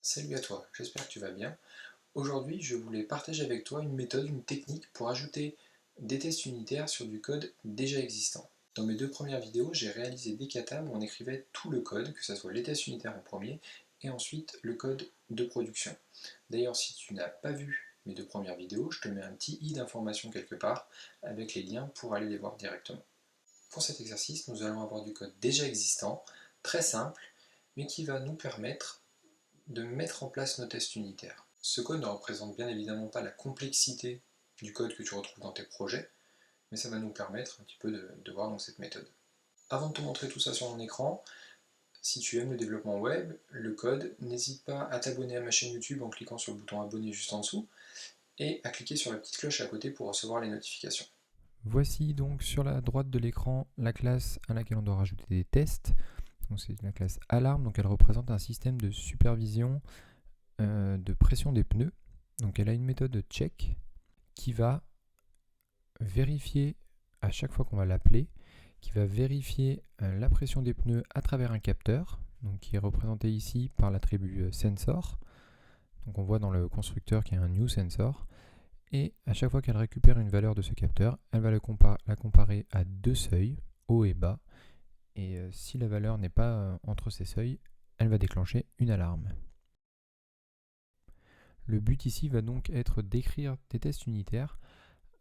Salut à toi, j'espère que tu vas bien. Aujourd'hui, je voulais partager avec toi une méthode, une technique pour ajouter des tests unitaires sur du code déjà existant. Dans mes deux premières vidéos, j'ai réalisé des katas où on écrivait tout le code, que ce soit les tests unitaires en premier et ensuite le code de production. D'ailleurs, si tu n'as pas vu mes deux premières vidéos, je te mets un petit i d'information quelque part avec les liens pour aller les voir directement. Pour cet exercice, nous allons avoir du code déjà existant, très simple, mais qui va nous permettre de mettre en place nos tests unitaires. Ce code ne représente bien évidemment pas la complexité du code que tu retrouves dans tes projets, mais ça va nous permettre un petit peu de voir donc cette méthode. Avant de te montrer tout ça sur mon écran, si tu aimes le développement web, le code, n'hésite pas à t'abonner à ma chaîne YouTube en cliquant sur le bouton abonner juste en dessous et à cliquer sur la petite cloche à côté pour recevoir les notifications. Voici donc sur la droite de l'écran la classe à laquelle on doit rajouter des tests. Donc c'est la classe Alarm, donc elle représente un système de supervision de pression des pneus. Donc elle a une méthode check qui va vérifier à chaque fois qu'on va l'appeler, qui va vérifier la pression des pneus à travers un capteur, donc qui est représenté ici par l'attribut sensor. Donc on voit dans le constructeur qu'il y a un new sensor. Et à chaque fois qu'elle récupère une valeur de ce capteur, elle va la comparer à deux seuils, haut et bas. Et si la valeur n'est pas entre ces seuils, elle va déclencher une alarme. Le but ici va donc être d'écrire des tests unitaires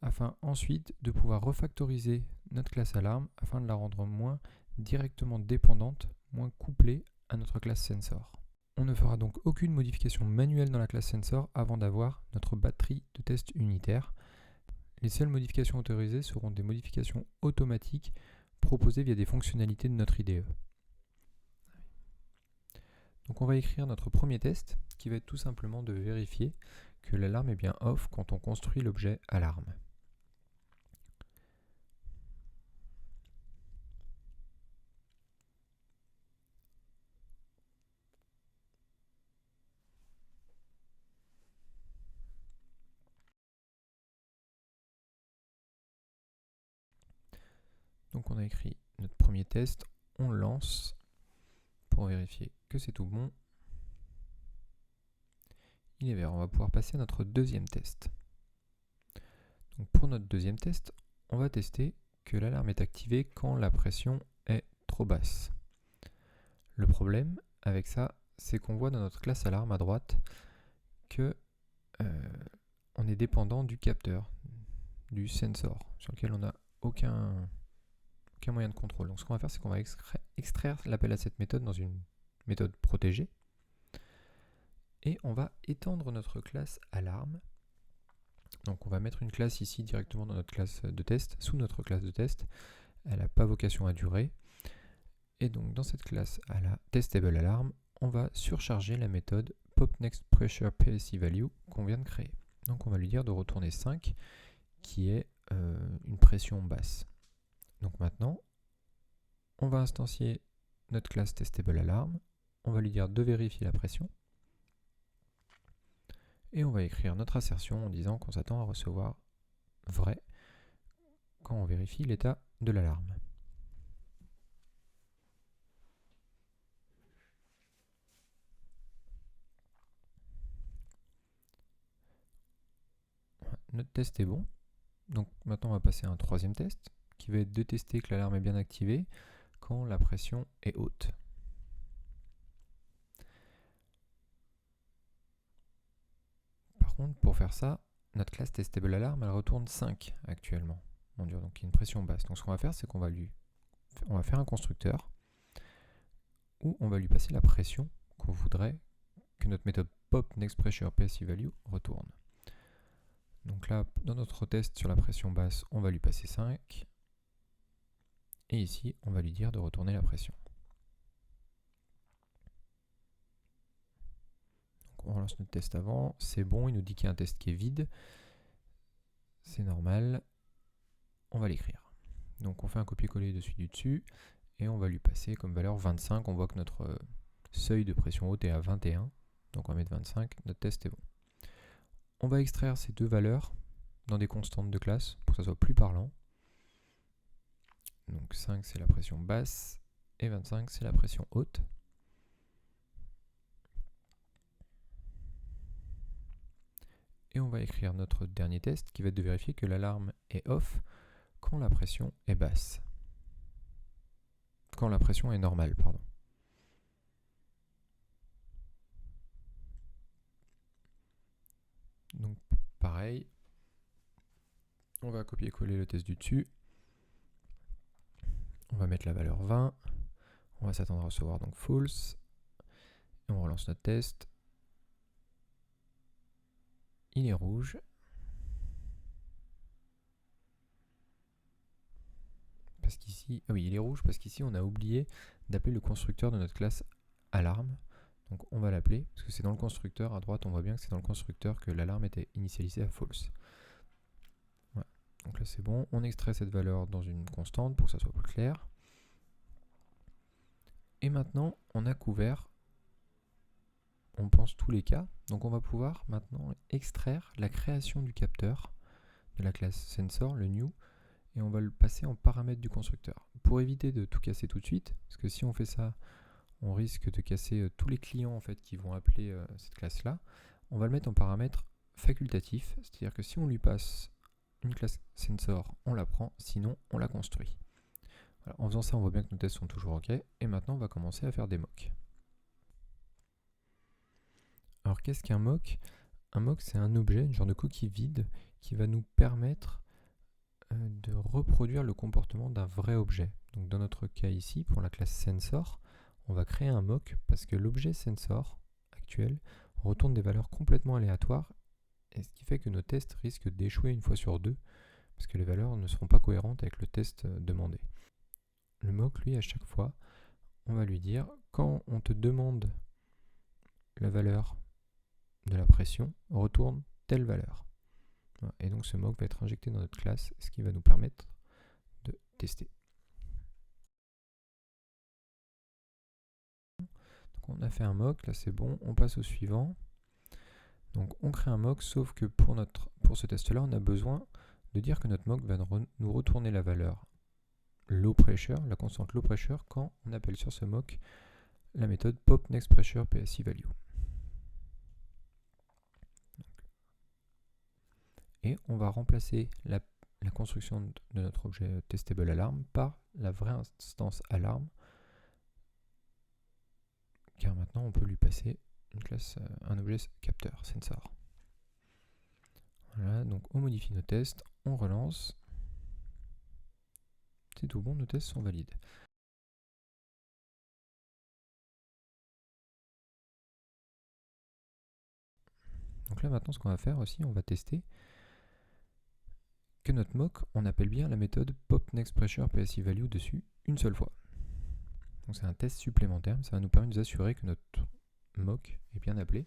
afin ensuite de pouvoir refactoriser notre classe alarme afin de la rendre moins directement dépendante, moins couplée à notre classe sensor. On ne fera donc aucune modification manuelle dans la classe sensor avant d'avoir notre batterie de tests unitaires. Les seules modifications autorisées seront des modifications automatiques proposées via des fonctionnalités de notre IDE. Donc on va écrire notre premier test qui va être tout simplement de vérifier que l'alarme est bien off quand on construit l'objet alarme. Donc on a écrit notre premier test, on lance pour vérifier que c'est tout bon. Il est vert, on va pouvoir passer à notre deuxième test. Donc pour notre deuxième test, on va tester que l'alarme est activée quand la pression est trop basse. Le problème avec ça, c'est qu'on voit dans notre classe alarme à droite que on est dépendant du capteur, du sensor, sur lequel on n'a aucun moyen de contrôle. Donc ce qu'on va faire, c'est qu'on va extraire l'appel à cette méthode dans une méthode protégée. Et on va étendre notre classe alarme. Donc on va mettre une classe ici directement dans notre classe de test, sous notre classe de test. Elle n'a pas vocation à durer. Et donc dans cette classe à la testable alarm, on va surcharger la méthode popNextPressurePSIValue qu'on vient de créer. Donc on va lui dire de retourner 5, qui est une pression basse. Donc maintenant, on va instancier notre classe testable_alarm, on va lui dire de vérifier la pression, et on va écrire notre assertion en disant qu'on s'attend à recevoir vrai quand on vérifie l'état de l'alarme. Notre test est bon. Donc maintenant on va passer à un troisième test qui va être de tester que l'alarme est bien activée quand la pression est haute. Par contre, pour faire ça, notre classe testable_alarm elle retourne 5 actuellement. Donc il y a une pression basse. Donc ce qu'on va faire, c'est qu'on va faire un constructeur où on va lui passer la pression qu'on voudrait que notre méthode popNextPressurePSIValue retourne. Donc là, dans notre test sur la pression basse, on va lui passer 5. Et ici, on va lui dire de retourner la pression. Donc on relance notre test avant, c'est bon, il nous dit qu'il y a un test qui est vide. C'est normal, on va l'écrire. Donc on fait un copier-coller dessus du dessus, et on va lui passer comme valeur 25. On voit que notre seuil de pression haute est à 21, donc on va mettre 25, notre test est bon. On va extraire ces deux valeurs dans des constantes de classe pour que ça soit plus parlant. Donc 5 c'est la pression basse et 25 c'est la pression haute. Et on va écrire notre dernier test qui va être de vérifier que l'alarme est off quand la pression est basse. Quand la pression est normale, pardon. Donc pareil, on va copier-coller le test du dessus. On va mettre la valeur 20. On va s'attendre à recevoir donc false. Et on relance notre test. Il est rouge. Parce qu'ici, ah oui, il est rouge parce qu'ici on a oublié d'appeler le constructeur de notre classe alarme. Donc on va l'appeler, parce que c'est dans le constructeur, à droite on voit bien que c'est dans le constructeur que l'alarme était initialisée à false. Voilà. Donc là c'est bon, on extrait cette valeur dans une constante pour que ça soit plus clair. Et maintenant on a couvert, on pense tous les cas, donc on va pouvoir maintenant extraire la création du capteur de la classe sensor, le new, et on va le passer en paramètre du constructeur. Pour éviter de tout casser tout de suite, parce que si on fait ça, on risque de casser tous les clients en fait, qui vont appeler cette classe-là, on va le mettre en paramètre facultatif, c'est-à-dire que si on lui passe une classe sensor, on la prend, sinon on la construit. Voilà, en faisant ça, on voit bien que nos tests sont toujours OK, et maintenant on va commencer à faire des mocks. Alors qu'est-ce qu'un mock? Un mock, c'est un objet, une genre de coquille vide, qui va nous permettre de reproduire le comportement d'un vrai objet. Donc dans notre cas ici, pour la classe sensor, on va créer un mock parce que l'objet sensor actuel retourne des valeurs complètement aléatoires, et ce qui fait que nos tests risquent d'échouer une fois sur deux, parce que les valeurs ne seront pas cohérentes avec le test demandé. Le mock, lui, à chaque fois, on va lui dire, quand on te demande la valeur de la pression, retourne telle valeur. Et donc ce mock va être injecté dans notre classe, ce qui va nous permettre de tester. Donc on a fait un mock, là c'est bon, on passe au suivant. Donc on crée un mock, sauf que pour ce test-là, on a besoin de dire que notre mock va nous retourner la valeur low pressure, la constante low pressure, quand on appelle sur ce mock la méthode pop next pressure PSI value. Et on va remplacer la construction de notre objet testable alarm par la vraie instance alarme, car maintenant on peut lui passer une classe, un objet capteur, sensor. Voilà, donc on modifie nos tests, on relance. C'est tout bon, nos tests sont valides. Donc là maintenant ce qu'on va faire aussi, on va tester que notre mock, on appelle bien la méthode pop next pressure PSI value dessus une seule fois. Donc c'est un test supplémentaire, ça va nous permettre de nous assurer que notre mock est bien appelé.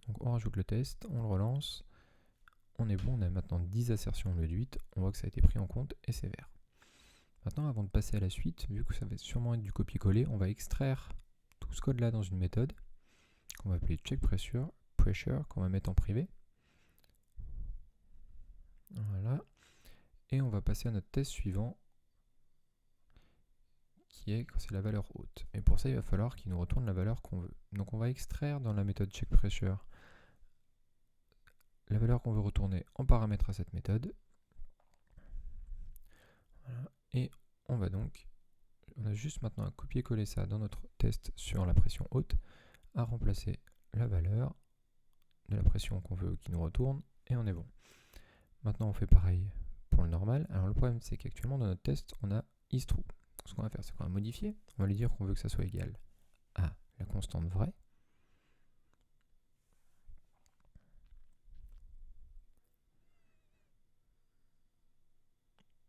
Donc on rajoute le test, on le relance, on est bon, on a maintenant 10 assertions au lieu de 8, on voit que ça a été pris en compte et c'est vert. Maintenant avant de passer à la suite, vu que ça va sûrement être du copier-coller, on va extraire tout ce code là dans une méthode qu'on va appeler check pressure, qu'on va mettre en privé. Voilà. Et on va passer à notre test suivant, qui est quand c'est la valeur haute. Et pour ça, il va falloir qu'il nous retourne la valeur qu'on veut. Donc on va extraire dans la méthode check pressure la valeur qu'on veut retourner en paramètre à cette méthode. Voilà. Et on a juste maintenant à copier-coller ça dans notre test sur la pression haute, à remplacer la valeur de la pression qu'on veut qui nous retourne, et on est bon. Maintenant on fait pareil pour le normal. Alors le problème c'est qu'actuellement dans notre test on a isTrue. Ce qu'on va faire c'est qu'on va modifier, on va lui dire qu'on veut que ça soit égal à la constante vraie.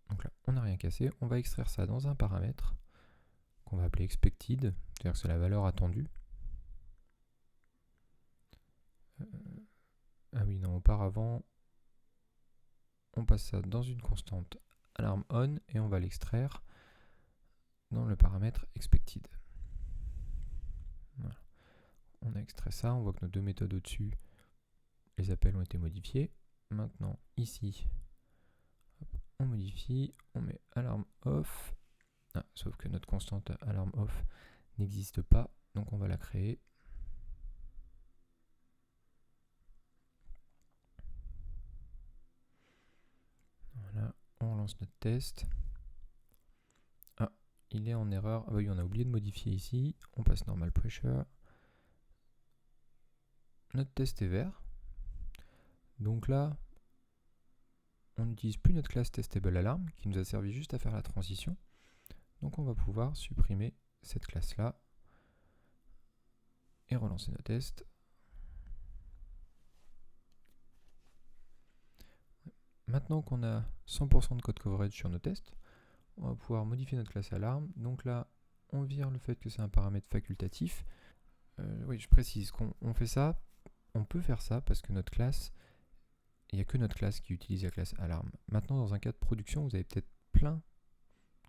Donc là on n'a rien cassé, on va extraire ça dans un paramètre qu'on va appeler expected, c'est-à-dire que c'est la valeur attendue. Ah oui non, auparavant on passe ça dans une constante alarm on et on va l'extraire dans le paramètre expected. Voilà. On a extrait ça, on voit que nos deux méthodes au-dessus, les appels ont été modifiés. Maintenant, ici, on modifie, on met alarm off. Ah, sauf que notre constante alarm off n'existe pas, donc on va la créer. On lance notre test. Ah, il est en erreur. Ah bah oui, on a oublié de modifier ici. On passe normal pressure. Notre test est vert. Donc là, on n'utilise plus notre classe testable_alarm qui nous a servi juste à faire la transition. Donc on va pouvoir supprimer cette classe-là et relancer nos tests. Maintenant qu'on a 100% de code coverage sur nos tests, on va pouvoir modifier notre classe alarme. Donc là, on vire le fait que c'est un paramètre facultatif. Oui, je précise qu'on fait ça, on peut faire ça parce que notre classe, il n'y a que notre classe qui utilise la classe alarme. Maintenant, dans un cas de production, vous avez peut-être plein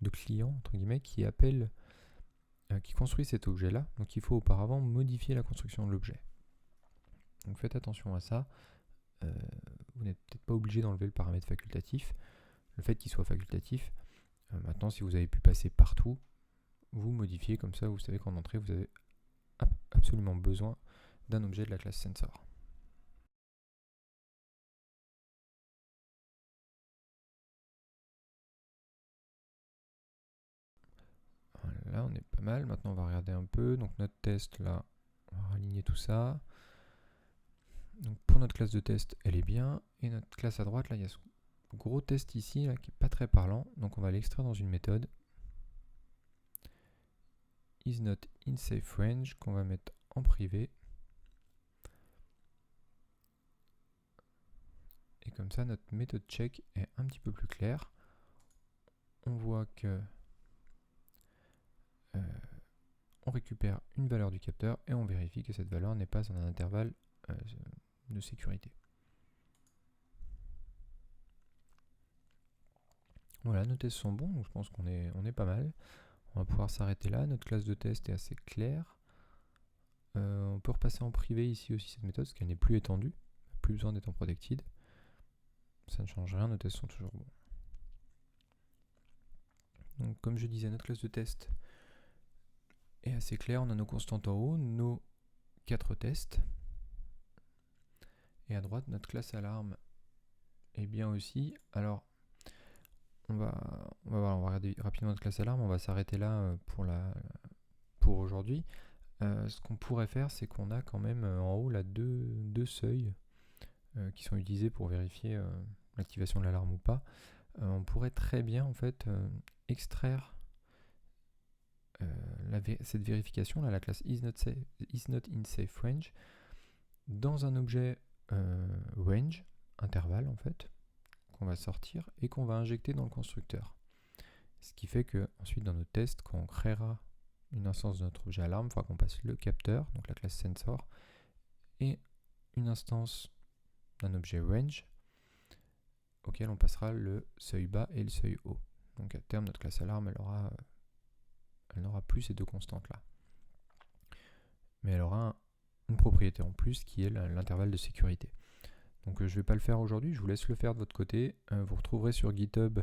de clients, entre guillemets, qui appellent, qui construisent cet objet-là. Donc il faut auparavant modifier la construction de l'objet. Donc faites attention à ça. Vous n'êtes peut-être pas obligé d'enlever le paramètre facultatif. Le fait qu'il soit facultatif, maintenant si vous avez pu passer partout, vous modifiez comme ça, vous savez qu'en entrée vous avez absolument besoin d'un objet de la classe sensor. Là on est pas mal, maintenant on va regarder un peu, donc notre test là, on va aligner tout ça. Donc pour notre classe de test, elle est bien, et notre classe à droite, là il y a ce gros test ici là, qui n'est pas très parlant, donc on va l'extraire dans une méthode isNotInSafeRange qu'on va mettre en privé. Et comme ça, notre méthode check est un petit peu plus claire. On voit que on récupère une valeur du capteur et on vérifie que cette valeur n'est pas dans un intervalle de sécurité. Voilà, nos tests sont bons, donc je pense qu'on est pas mal. On va pouvoir s'arrêter là. Notre classe de test est assez claire. On peut repasser en privé ici aussi cette méthode, parce qu'elle n'est plus étendue. Plus besoin d'être en protected. Ça ne change rien, nos tests sont toujours bons. Donc comme je disais, notre classe de test est assez claire. On a nos constantes en haut, nos 4 tests. Et à droite, notre classe alarme est bien aussi. Alors, on va regarder rapidement notre classe alarme. On va s'arrêter là pour aujourd'hui. Ce qu'on pourrait faire, c'est qu'on a quand même en haut là deux seuils qui sont utilisés pour vérifier l'activation de l'alarme ou pas. On pourrait très bien en fait extraire cette vérification là, la classe isNotInSafeRange, dans un objet range, intervalle en fait, qu'on va sortir et qu'on va injecter dans le constructeur. Ce qui fait que ensuite dans notre test, quand on créera une instance de notre objet alarme, il faudra qu'on passe le capteur, donc la classe sensor, et une instance d'un objet range auquel on passera le seuil bas et le seuil haut. Donc à terme, notre classe alarme, elle n'aura plus ces deux constantes là. Mais elle aura une propriété en plus qui est l'intervalle de sécurité. Donc je ne vais pas le faire aujourd'hui, je vous laisse le faire de votre côté. Vous retrouverez sur GitHub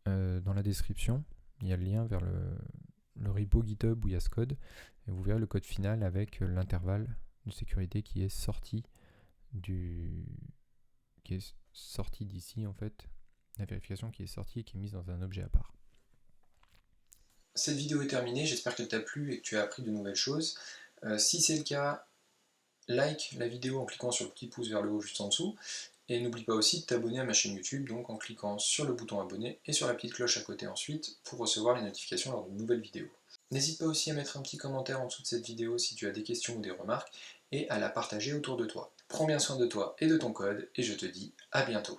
dans la description, il y a le lien vers le repo GitHub où il y a ce code, et vous verrez le code final avec l'intervalle de sécurité qui est sorti d'ici en fait, la vérification qui est sortie et qui est mise dans un objet à part. Cette vidéo est terminée, j'espère qu'elle t'a plu et que tu as appris de nouvelles choses. Si c'est le cas, like la vidéo en cliquant sur le petit pouce vers le haut juste en dessous, et n'oublie pas aussi de t'abonner à ma chaîne YouTube, donc en cliquant sur le bouton abonner et sur la petite cloche à côté ensuite pour recevoir les notifications lors d'une nouvelle vidéo. N'hésite pas aussi à mettre un petit commentaire en dessous de cette vidéo si tu as des questions ou des remarques, et à la partager autour de toi. Prends bien soin de toi et de ton code, et je te dis à bientôt.